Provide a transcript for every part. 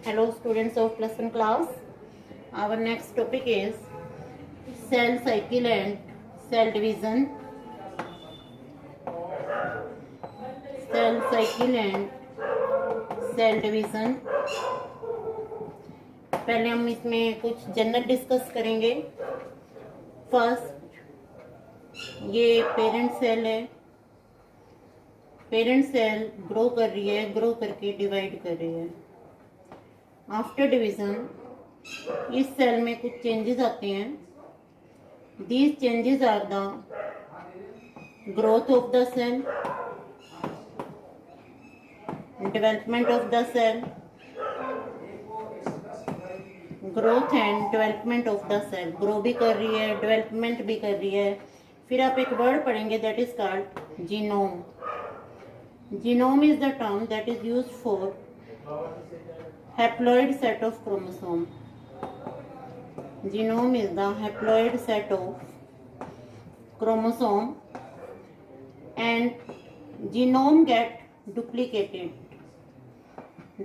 Hello students of plus one class. Our next topic is cell cycle and cell division. Cell cycle and cell division. पहले हम इसमें कुछ general discuss करेंगे. First, ये parent cell है. Parent cell grow कर रही है, ग्रो करके डिवाइड कर रही है. आफ्टर डिवीजन इस सेल में कुछ चेंजेस आते हैं. These changes are the growth of the cell, development of the cell, growth and development of the cell. Grow भी कर रही है, डेवलपमेंट भी कर रही है. फिर आप एक वर्ड पढ़ेंगे that is called genome. Genome is the term that is used for haploid set of chromosome. Genome is the haploid set of chromosome and genome get duplicated.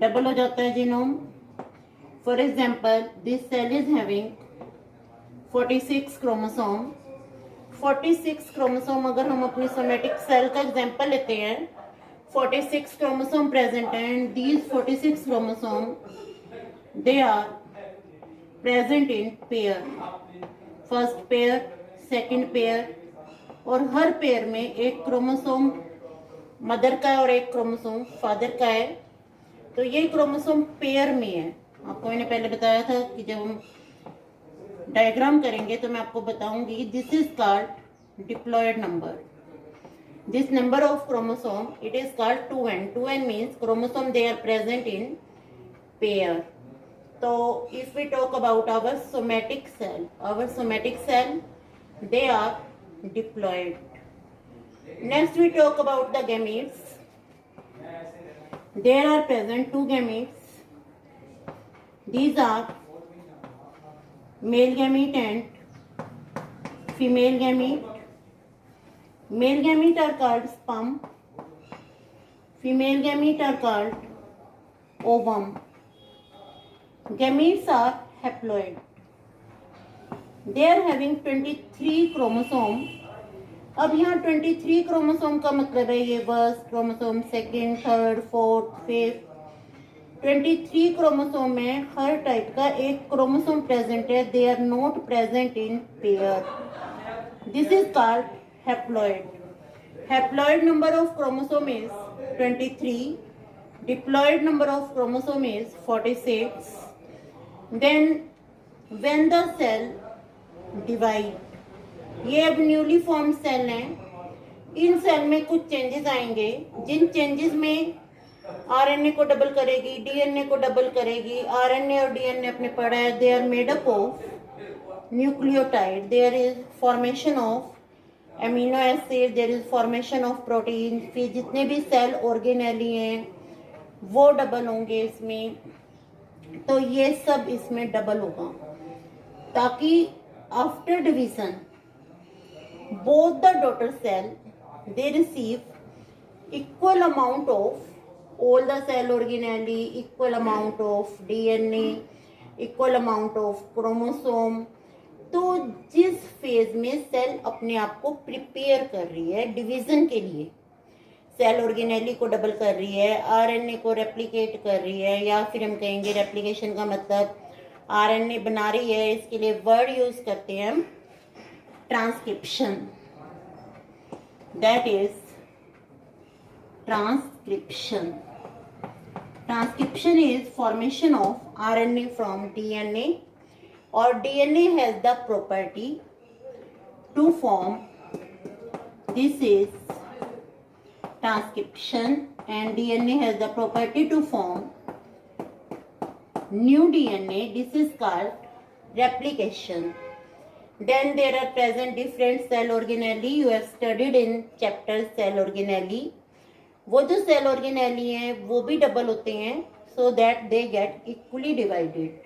Double हो जाता है genome. For example, this cell is having 46 chromosome. 46 chromosome अगर हम अपनी somatic cell का example लेते हैं, 46 chromosome present and these 46 chromosome they are present in pair. First pair, second pair और हर पेयर में एक क्रोमोसोम मदर का है और एक क्रोमोसोम फादर का है. तो ये क्रोमोसोम पेयर में है. आपको मैंने पहले बताया था कि जब हम डायग्राम करेंगे तो मैं आपको बताऊंगी. This is called diploid number. This number of chromosome it is called 2n. 2n means chromosome they are present in pair. So if we talk about our somatic cell they are diploid. Next we talk about the gametes. There are present two gametes. These are male gamete and female gamete. Male gamete are called sperm. Female gamete are called ovum. Gametes are haploid. They are having 23 chromosome. अब यहाँ 23 chromosome का मतलब है ये first chromosome, second, third, fourth, fifth. 23 chromosome में हर type का एक क्रोमोसोम प्रेजेंट है. They are not present in pair. This is called haploid. Haploid number of chromosome is 23. Diploid number of chromosome is 46. Then when the cell divide, ये अब newly form cell हैं. इन cell में कुछ changes आएंगे. जिन changes में RNA को double करेगी, डीएनए को डबल करेगी. आरएनए और डीएनए अपने पढ़ा है. They are made up of nucleotide. There is formation of amino acid, there is formation of protein. फिर जितने भी सेल ऑर्गेनेली हैं वो डबल होंगे इसमें. तो ये सब इसमें डबल होगा ताकि after division both the daughter cell they receive equal amount of all the cell organelle, equal amount of DNA, equal amount of chromosome. तो जिस फेज में सेल अपने आप को प्रिपेयर कर रही है डिवीजन के लिए, सेल ऑर्गेनेली को डबल कर रही है, आरएनए को रेप्लिकेट कर रही है, या फिर हम कहेंगे रेप्लिकेशन का मतलब आरएनए बना रही है. इसके लिए वर्ड यूज करते हैं हम transcription. That is transcription. Transcription is formation of RNA from DNA. or DNA has the property to form, this is transcription, and DNA has the property to form new DNA. This is called replication. Then there are present different cell organelle. You have studied in chapter cell organelle. वो जो cell organelle हैं वो भी double होते हैं so that they get equally divided.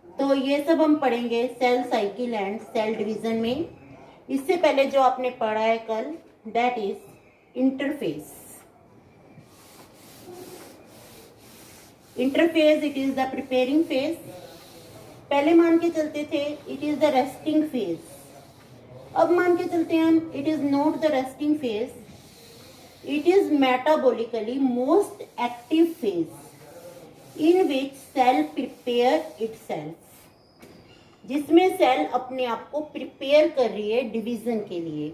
तो ये सब हम पढ़ेंगे cell cycle and cell division में. इससे पहले जो आपने पढ़ा है कल that is interphase. Interphase it is the preparing phase, पहले मान के चलते थे it is the resting phase, अब मान के चलते हैं हम it is not the resting phase, it is metabolically most active phase in which cell prepare itself, जिसमें सेल अपने आप को प्रिपेयर कर रही है डिवीजन के लिए।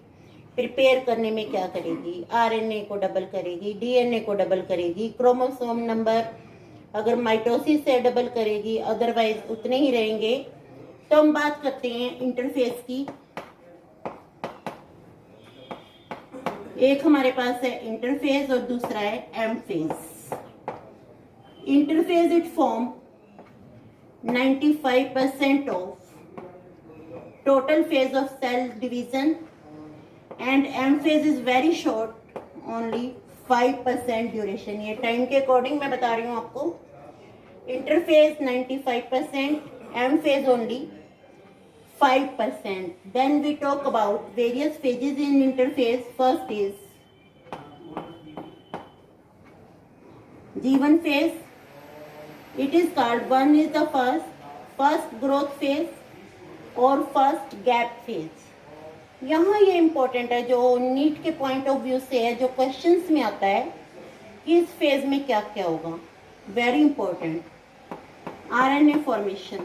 प्रिपेयर करने में क्या करेगी, आरएनए को डबल करेगी, डीएनए को डबल करेगी, क्रोमोसोम नंबर अगर माइटोसिस से डबल करेगी, अदरवाइज उतने ही रहेंगे। तो हम बात करते हैं इंटरफेस की। एक हमारे पास है इंटरफेज और दूसरा है M phase. Interphase it form 95% of total phase of cell division and M phase is very short, only 5% duration। ये टाइम के अकॉर्डिंग मैं बता रही हूँ आपको। Interphase 95%, M phase only 5%। Then we talk about various phases in interphase। First is G1 phase, it is called, one is the first growth phase और first gap phase. यहाँ ये इम्पोर्टेंट है, जो नीट के पॉइंट ऑफ व्यू से है, जो questions में आता है कि इस फेज में क्या क्या होगा। Very important, RNA formation,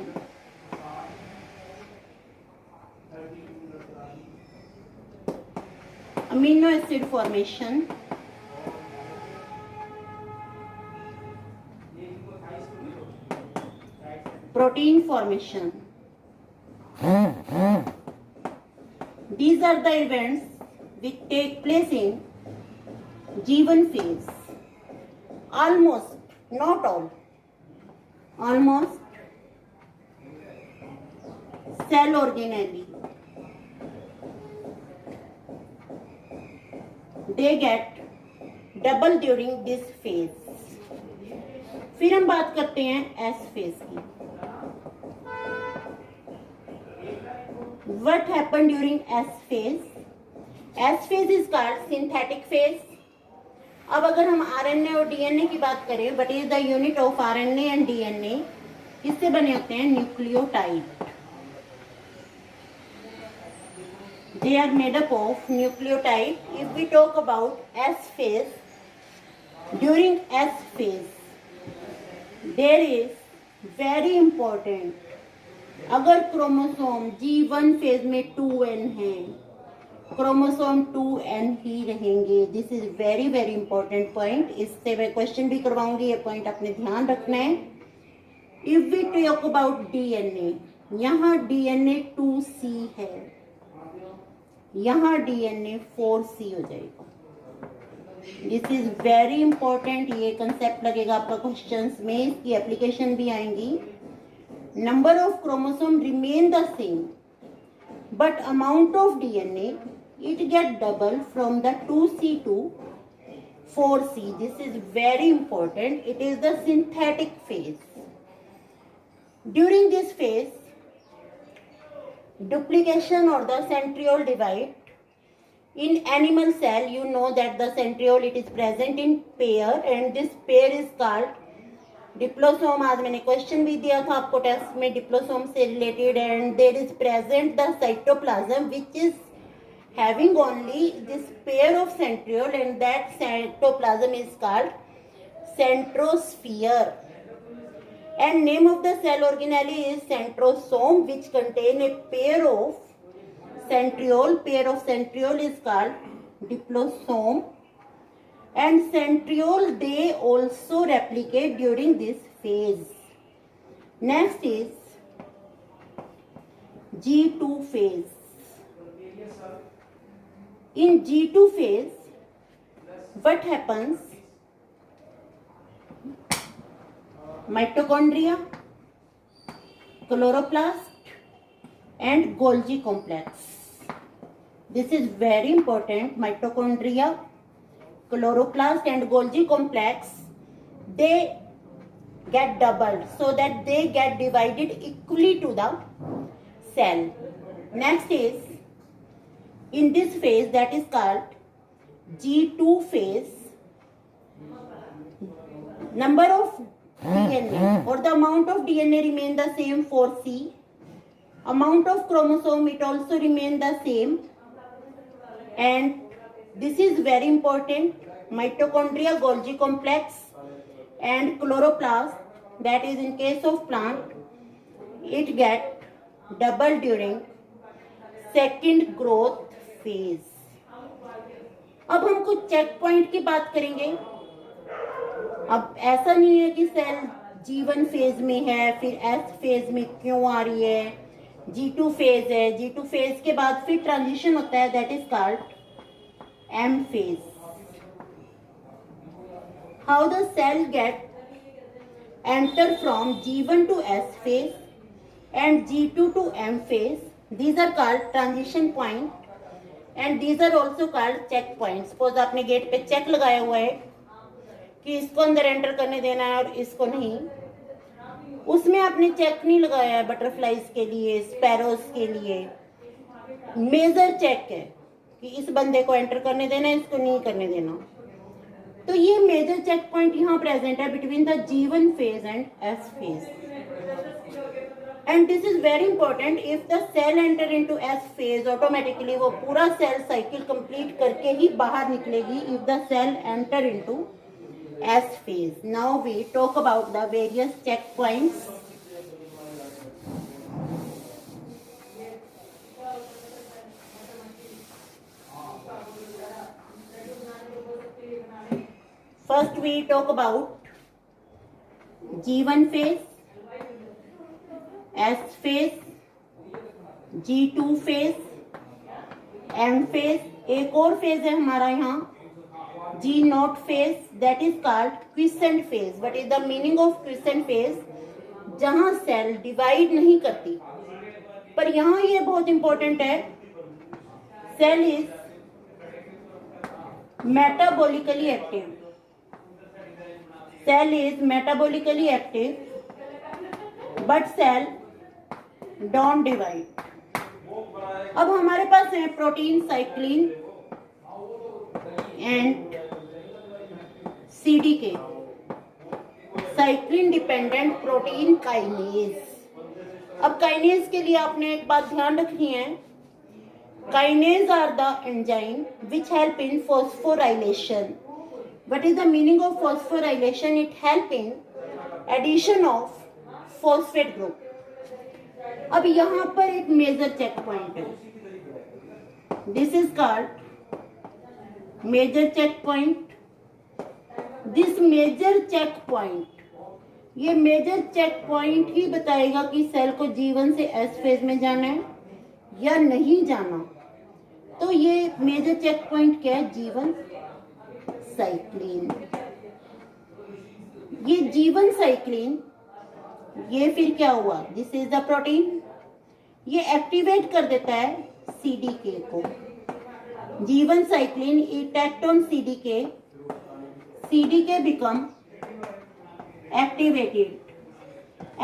amino acid formation, protein formation. These are the events which take place in G1 phase. Almost, not all, almost cell organelle, they get double during this phase। फिर हम बात करते हैं S phase की। What happened during S phase? S phase is called synthetic phase। अब अगर हम RNA और डीएनए की बात करें, what is the unit of RNA and DNA? किससे बने होते हैं? Nucleotide. They are made up of nucleotide। If we talk about S phase, during S phase, there is very important, अगर क्रोमोसोम G1 फेज में 2n है, chromosome 2n ही रहेंगे। This is very very important point, इससे मैं question भी करवाऊंगी, ये point आपने ध्यान रखना है। If we talk about DNA, यहाँ डीएनए 2C है, यहाँ डीएनए 4C हो जाएगा। दिस इज वेरी इंपॉर्टेंट, ये कंसेप्ट लगेगा आपका क्वेश्चंस में, इसकी एप्लीकेशन भी आएंगी। Number of chromosome remain the same, but amount of DNA it get double from the 2C to 4C। This is very important, it is the synthetic phase। During this phase, duplication or the centriole divide in animal cell, you know that the centriole it is present in pair and this pair is called डिप्लोसोम। आज मैंने question भी दिया था आपको test में diplosome से related. And there is present the cytoplasm which is having only this pair of centriole and that cytoplasm is called centrosphere. And name of the cell organelle is centrosome which contain a pair of centriole. Pair of centriole is called diplosome. And centriole they also replicate during this phase। Next is G2 phase। In G2 phase, what happens? Mitochondria, chloroplast and Golgi complex। This is very important, mitochondria, chloroplast and Golgi complex, they get doubled so that they get divided equally to the cell। Next is in this phase that is called G2 phase, number of DNA, or the amount of DNA remain the same for C. Amount of chromosome, it also remain the same. And this is very important, mitochondria, Golgi complex and chloroplast, that is in case of plant, it get double during second growth phase. अब हम कुछ check point की बात करेंगे. अब ऐसा नहीं है कि सेल G1 फेज में है, फिर S फेज में क्यों आ रही है, G2 फेज है, G2 फेज के बाद फिर ट्रांजिशन होता है, that is called M phase. How the cell enter from G1 to S phase and G2 to M phase. These are called transition point and these are also called check points. Suppose आपने gate पे check लगाया हुआ है कि इसको अंदर enter करने देना है और इसको नहीं, उसमें आपने चेक नहीं लगाया है बटरफ्लाइज के लिए, स्पैरोज के लिए. मेजर चेक है कि इस बंदे को एंटर करने देना है, इसको नहीं करने देना. तो ये मेजर चेक पॉइंट यहाँ प्रेजेंट है between the G1 phase and S phase. And this is very important. If the cell enter into S phase, automatically वो पूरा सेल साइकिल कंप्लीट करके ही बाहर निकलेगी if the cell enter into S phase. Now we talk about the various check points. First we talk about G1 phase, S phase, G2 phase, M phase. एक और phase है हमारा यहाँ G0 phase, that is called quiescent phase. What is the meaning of quiescent phase? जहाँ cell divide नहीं करती. पर यहाँ ये बहुत इंपॉर्टेंट है, cell is metabolically active. Cell is metabolically active, but cell don't divide. अब हमारे पास है protein cyclin and CDK, cyclin dependent protein kinase. अब काइनेज के लिए आपने एक बात ध्यान रखनी है, kinase are the enzyme which help in phosphorylation. What is the meaning of phosphorylation? It help in addition of phosphate group. अब यहाँ पर एक मेजर चेक पॉइंट है, this is called major check point. This major check point, ये major check point ही बताएगा कि cell को G1 से S फेज में जाना है या नहीं जाना. तो ये मेजर चेक पॉइंट क्या है? G1 cyclin. ये G1 साइक्लिन, ये फिर क्या हुआ, दिस इज द प्रोटीन, ये एक्टिवेट कर देता है CDK को. G1 cyclin it act on CDK, CDK become activated.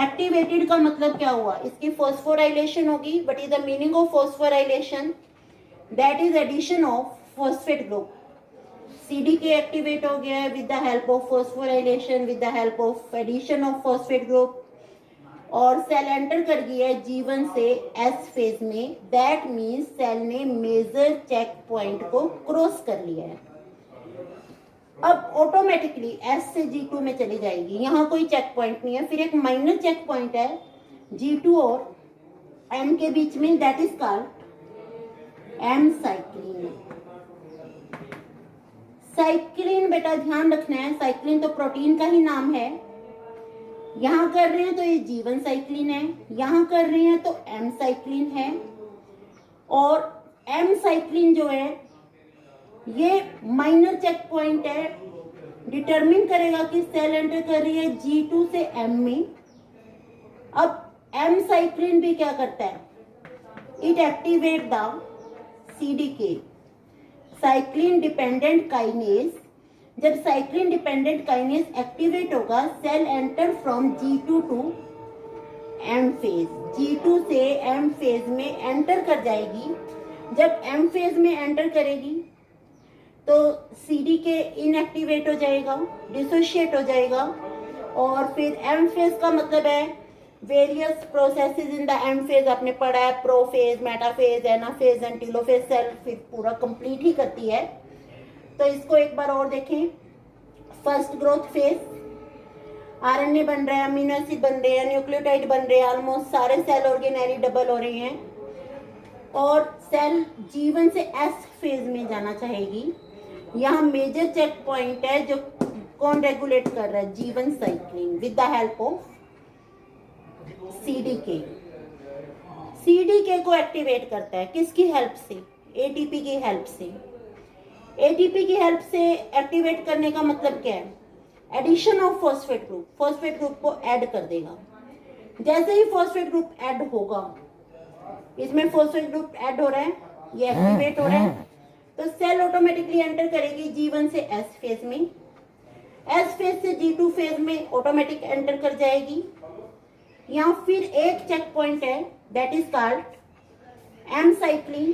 Activated का मतलब क्या हुआ, इसकी फॉस्फोराइलेशन होगी. What is the meaning of phosphorylation? That is addition of phosphate group. CDK activate हो गया है with the help of phosphorylation, with the help of addition of phosphate group, और सेल एंटर कर गया है G1 से S phase में. That means cell ने मेजर चेक पॉइंट को क्रॉस कर लिया है. अब ऑटोमेटिकली S से G2 में चली जाएगी, यहाँ कोई चेक पॉइंट नहीं है. फिर एक माइनर चेक पॉइंट है G2 और M के बीच में, that is called M cyclin. Cyclin बेटा ध्यान रखना है, साइक्लिन तो प्रोटीन का ही नाम है. यहाँ कर रहे हैं तो ये G1 साइक्लिन है, यहाँ कर रहे हैं तो M साइक्लिन है. और M साइक्लिन जो है ये माइनर चेक पॉइंट है, डिटरमिन करेगा कि सेल एंटर कर रही है G2 से M में. अब M साइक्लिन भी क्या करता है, it activate the CDK, cyclin dependent kinase. जब साइक्लिन डिपेंडेंट काइनेज एक्टिवेट होगा, cell enter from G2 to M phase. G2 से M फेज में एंटर कर जाएगी. जब M फेज में एंटर करेगी तो CDK इनएक्टिवेट हो जाएगा, डिसोशिएट हो जाएगा. और फिर एम फेज का मतलब है various processes in the M phase, आपने पढ़ा है prophase, metaphase, anaphase and telophase, cell फिर पूरा कंप्लीट ही करती है। तो इसको एक बार और देखें। फर्स्ट ग्रोथ फेज, आरएनए बन रहा है, अमीनो एसिड बन रहे हैं, न्यूक्लियोटाइड बन रहे हैं, ऑलमोस्ट सारे सेल ऑर्गेनेली डबल हो रहे हैं और सेल जीवन से एस फेज में जाना चाहेगी। यहाँ मेजर चेक पॉइंट है जो कौन रेगुलेट कर रहा है, जीवन cycling with the help of CDK. CDK को एक्टिवेट करता है किसकी हेल्प से, एटीपी की हेल्प से। एटीपी की हेल्प से एक्टिवेट करने का मतलब क्या है, addition of phosphate group, phosphate group को ऐड कर देगा। जैसे ही फॉस्फेट ग्रुप ऐड होगा, इसमें फॉस्फेट ग्रुप ऐड हो रहा है, ये एक्टिवेट हो रहा है, तो सेल ऑटोमेटिकली एंटर करेगी जीवन से एस फेज में, एस फेज से जी2 फेज में ऑटोमेटिक एंटर कर जाएगी। यहाँ फिर एक चेक पॉइंट है that is called M cyclin,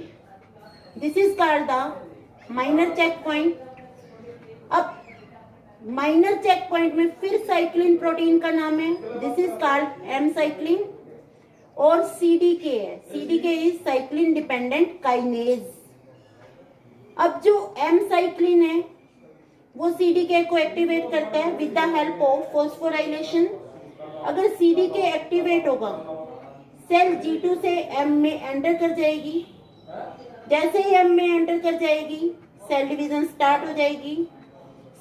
this is called the minor checkpoint. अब माइनर चेक पॉइंट में फिर साइक्लिन प्रोटीन का नाम है, this is called M cyclin. और सीडीके है, CDK is cyclin dependent kinase. अब जो एम साइक्लिन है वो सीडीके को एक्टिवेट करता है with the help of phosphorylation. अगर सीडीके एक्टिवेट होगा, सेल जी2 से एम में एंटर कर जाएगी। जैसे ही एम में एंटर कर जाएगी, सेल डिवीजन स्टार्ट हो जाएगी,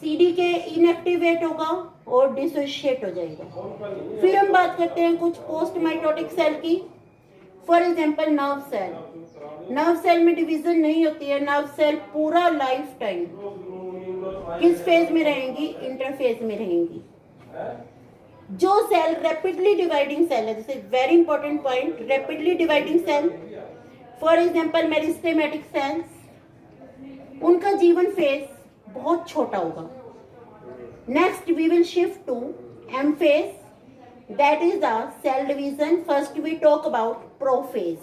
सीडीके इनएक्टिवेट होगा और डिसोशिएट हो जाएगा। फिर हम बात करते हैं कुछ पोस्ट माइटोटिक सेल की। For example nerve cell, nerve cell में डिवीजन नहीं होती है, नर्व सेल पूरा लाइफ टाइम किस फेज में रहेंगी, इंटरफेज में रहेंगी। जो सेल रैपिडली डिवाइडिंग सेल है, जैसे very important point, rapidly dividing cell, for example meristematic cells, उनका जीवन फेज बहुत छोटा होगा। Next we will shift to M phase, that is the cell division. First we talk about prophase.